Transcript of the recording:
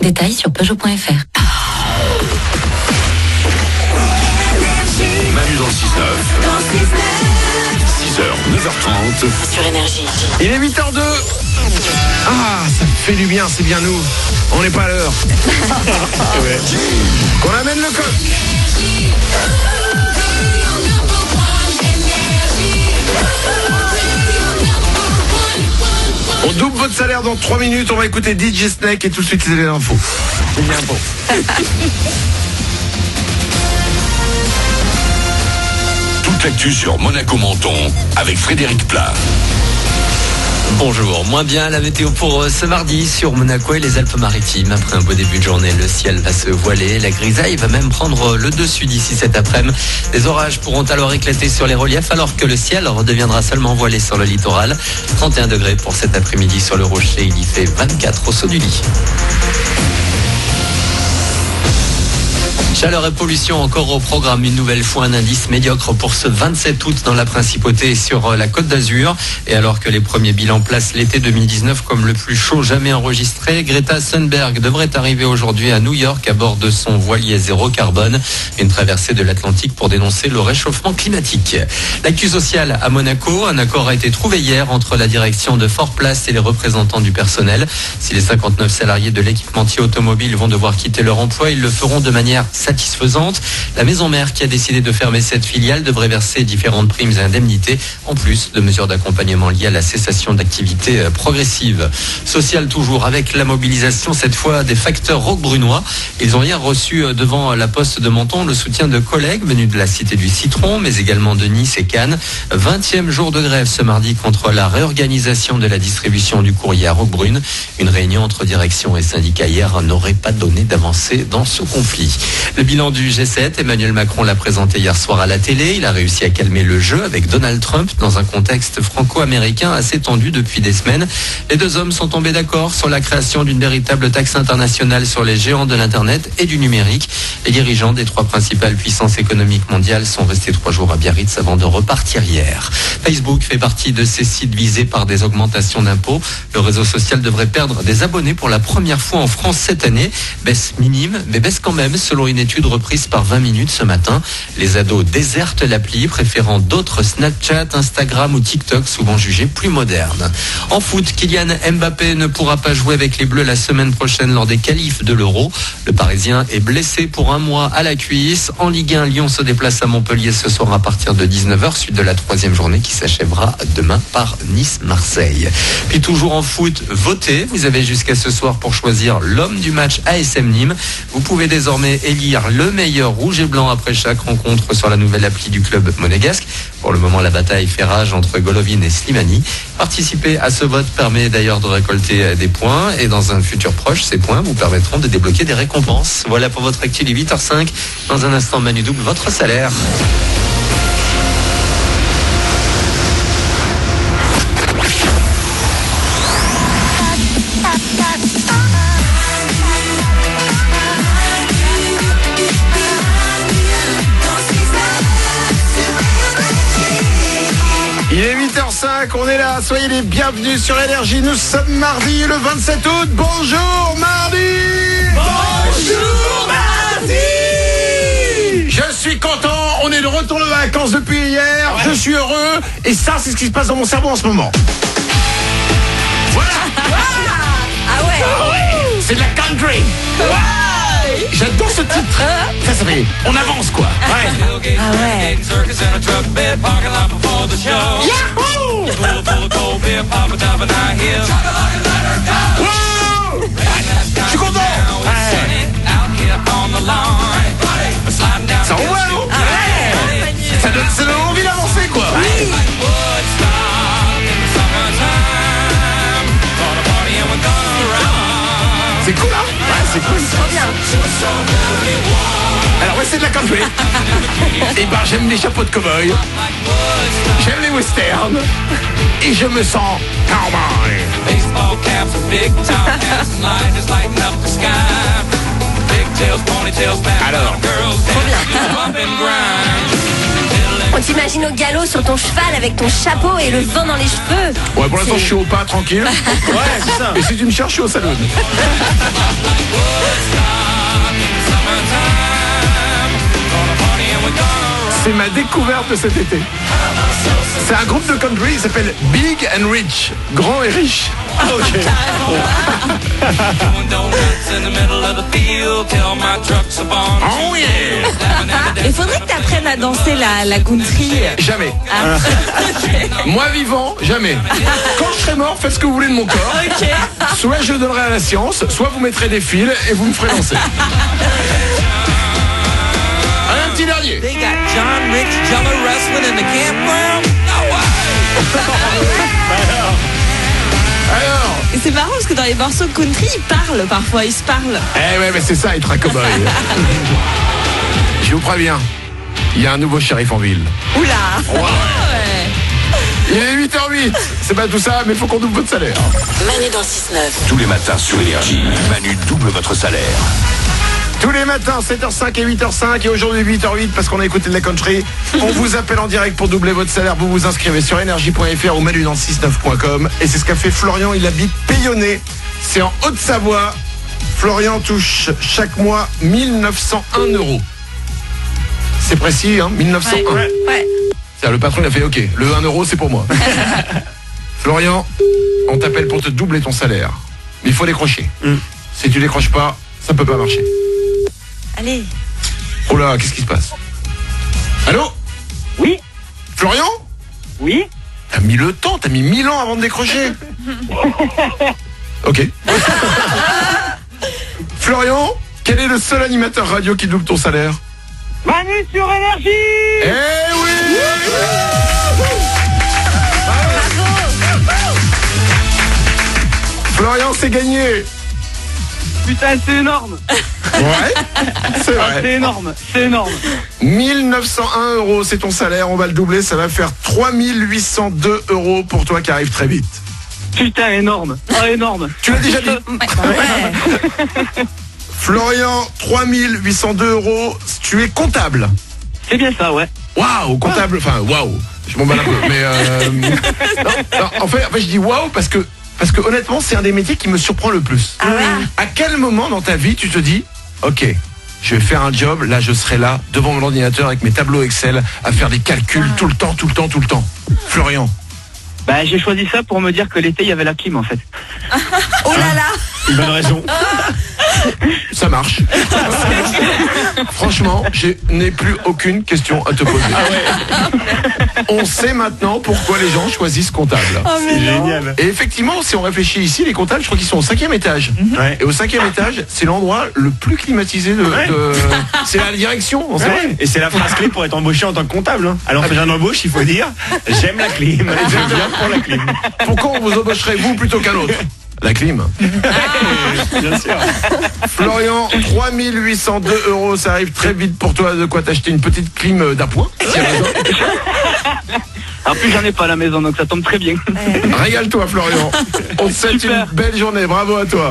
Détails sur Peugeot.fr. Manu dans le 6-9. 6h, 9h30. Sur Énergie. Il est 8h02. Ah, ça me fait du bien, c'est bien nous. On n'est pas à l'heure. Ouais. Qu'on amène le coq. On double votre salaire dans 3 minutes. On va écouter DJ Snake et tout de suite les infos. C'est bien bon. Toute l'actu sur Monaco Menton avec Frédéric Plat. Bonjour, moins bien la météo pour ce mardi sur Monaco et les Alpes-Maritimes. Après un beau début de journée, le ciel va se voiler. La grisaille va même prendre le dessus d'ici cet après-midi. Les orages pourront alors éclater sur les reliefs alors que le ciel redeviendra seulement voilé sur le littoral. 31 degrés pour cet après-midi sur le Rocher. Il y fait 24 au saut du lit. Chaleur et pollution encore au programme. Une nouvelle fois un indice médiocre pour ce 27 août dans la Principauté et sur la Côte d'Azur. Et alors que les premiers bilans placent l'été 2019 comme le plus chaud jamais enregistré, Greta Thunberg devrait arriver aujourd'hui à New York à bord de son voilier zéro carbone. Une traversée de l'Atlantique pour dénoncer le réchauffement climatique. L'actu sociale à Monaco. Un accord a été trouvé hier entre la direction de Fort Place et les représentants du personnel. Si les 59 salariés de l'équipementier automobile vont devoir quitter leur emploi, ils le feront de manière satisfaisante. La maison mère qui a décidé de fermer cette filiale devrait verser différentes primes et indemnités, en plus de mesures d'accompagnement liées à la cessation d'activité progressive. Social toujours, avec la mobilisation cette fois des facteurs roquebrunois. Ils ont hier reçu devant la poste de Menton le soutien de collègues venus de la cité du Citron, mais également de Nice et Cannes. 20e jour de grève ce mardi contre la réorganisation de la distribution du courrier à Roquebrune. Une réunion entre direction et syndicats hier n'aurait pas donné d'avancée dans ce conflit. Le bilan du G7, Emmanuel Macron l'a présenté hier soir à la télé. Il a réussi à calmer le jeu avec Donald Trump dans un contexte franco-américain assez tendu depuis des semaines. Les deux hommes sont tombés d'accord sur la création d'une véritable taxe internationale sur les géants de l'Internet et du numérique. Les dirigeants des 3 principales puissances économiques mondiales sont restés 3 jours à Biarritz avant de repartir hier. Facebook fait partie de ces sites visés par des augmentations d'impôts. Le réseau social devrait perdre des abonnés pour la première fois en France cette année. Baisse minime, mais baisse quand même selon une étude reprise par 20 minutes ce matin. Les ados désertent l'appli, préférant d'autres Snapchat, Instagram ou TikTok, souvent jugés plus modernes. En foot, Kylian Mbappé ne pourra pas jouer avec les Bleus la semaine prochaine lors des qualifs de l'Euro. Le Parisien est blessé pour 1 mois à la cuisse. En Ligue 1, Lyon se déplace à Montpellier ce soir à partir de 19h, suite de la 3e journée qui s'achèvera demain par Nice-Marseille. Puis toujours en foot, votez. Vous avez jusqu'à ce soir pour choisir l'homme du match ASM Nîmes. Vous pouvez désormais élire le meilleur rouge et blanc après chaque rencontre sur la nouvelle appli du club monégasque. Pour le moment, la bataille fait rage entre Golovin et Slimani. Participer à ce vote permet d'ailleurs de récolter des points et dans un futur proche, ces points vous permettront de débloquer des récompenses. Voilà pour votre actu, 8h05. Dans un instant, Manu double votre salaire. Il est 8h05, on est là, soyez les bienvenus sur Énergie. Nous sommes mardi le 27 août. Bonjour mardi. Bonjour mardi. Je suis content, on est de retour de vacances depuis hier. Ouais. Je suis heureux et ça c'est ce qui se passe dans mon cerveau en ce moment. Voilà. Ah ouais. Ah ouais. C'est de la country. Ouais. J'adore ce titre. Ça fait, on avance quoi. Ouais. Ah ouais. Yahoo. Wow. Je suis content. Ouais. Ça envoie, non? Ah ouais. Ça donne envie d'avancer quoi. Oui. C'est cool hein. Ouais, c'est cool. Trop bien. Alors ouais, c'est de la country. Et ben j'aime les chapeaux de cow-boy. J'aime les westerns. Et je me sens cowboy. Baseball caps and big top hats and lights just lighting up the sky. Pigtails, ponytails, Alors. On t'imagine au galop sur ton cheval avec ton chapeau et le vent dans les cheveux. Ouais, pour l'instant je suis au pas tranquille. Ouais, c'est ça. Et si tu me cherches, je suis au salon. découverte de cet été. C'est un groupe de country, il s'appelle Big and Rich, grand et riche. Doing donuts in the middle of the field till my truck's a barn. Oh yeah. Il faudrait que tu apprennes à danser la country. Jamais. Moi vivant, jamais. Quand je serai mort, faites ce que vous voulez de mon corps. Ok. Soit je le donnerai à la science, soit vous mettrez des fils et vous me ferez danser. Allez, un petit dernier. They got John Rich Jello wrestling in the campground. No way. Alors, Et c'est marrant parce que dans les morceaux de country, ils parlent parfois, ils se parlent. eh ouais, mais c'est ça, être un cow-boy. Je vous préviens, il y a un nouveau shérif en ville. Oula. Ouais. Ouais. Il est 8h08, c'est pas tout ça, mais il faut qu'on double votre salaire. Manu dans le 6-9. Tous les matins sur Énergie, Manu double votre salaire. Tous les matins, 7h05 et 8h05, et aujourd'hui 8h08 parce qu'on a écouté de la country. On vous appelle en direct pour doubler votre salaire. Vous vous inscrivez sur énergie.fr ou manudan69.com. Et c'est ce qu'a fait Florian, il habite Payonnet. C'est en Haute-Savoie. Florian touche chaque mois 1901 €. C'est précis, hein, 1901. Ouais. C'est-à-dire, le patron il a fait OK, le 1 € c'est pour moi. Florian, on t'appelle pour te doubler ton salaire. Mais il faut décrocher. Si tu décroches pas, ça peut pas marcher. Allez. Oh là, qu'est-ce qui se passe? Allô? Oui, Florian? oui. T'as mis le temps, t'as mis 1000 ans avant de décrocher. Ok. Florian, quel est le seul animateur radio qui double ton salaire? Manu sur Énergie. Eh oui! Florian, c'est gagné. Putain, c'est énorme. Ouais, c'est vrai. C'est énorme, c'est énorme. 1901 €, c'est ton salaire, on va le doubler, ça va faire 3802 € pour toi qui arrive très vite. Putain, énorme. Ah, énorme. Tu l'as déjà dit? Ouais. Florian, 3802 €, tu es comptable. C'est bien ça, ouais. Waouh, comptable, enfin waouh, je m'emballe un peu, mais non, en fait je dis waouh parce que honnêtement c'est un des métiers qui me surprend le plus. Ah ouais. À quel moment dans ta vie tu te dis ok, je vais faire un job, là je serai là devant mon ordinateur avec mes tableaux Excel à faire des calculs tout le temps. Florian. Bah, j'ai choisi ça pour me dire que l'été, il y avait la clim, en fait. Oh là là. Une bonne raison. Ça marche. Franchement, je n'ai plus aucune question à te poser. On sait maintenant pourquoi les gens choisissent comptable. C'est Génial. Et effectivement, si on réfléchit ici, les comptables, je crois qu'ils sont au 5e étage. Ouais. Et au 5e étage, c'est l'endroit le plus climatisé de... C'est la direction, on sait. Ouais. Et c'est la phrase clé pour être embauché en tant que comptable. Hein. Alors que j'ai un embauche, il faut dire j'aime la clim. Je viens pour la clim. Pourquoi on vous embaucherait vous plutôt qu'un autre? La clim. Bien sûr. Florian, 3802 €, ça arrive très vite pour toi. De quoi t'acheter une petite clim d'appoint. Si En plus, j'en ai pas à la maison, donc ça tombe très bien. Régale-toi, Florian. On te souhaite Super. une belle journée. Bravo à toi.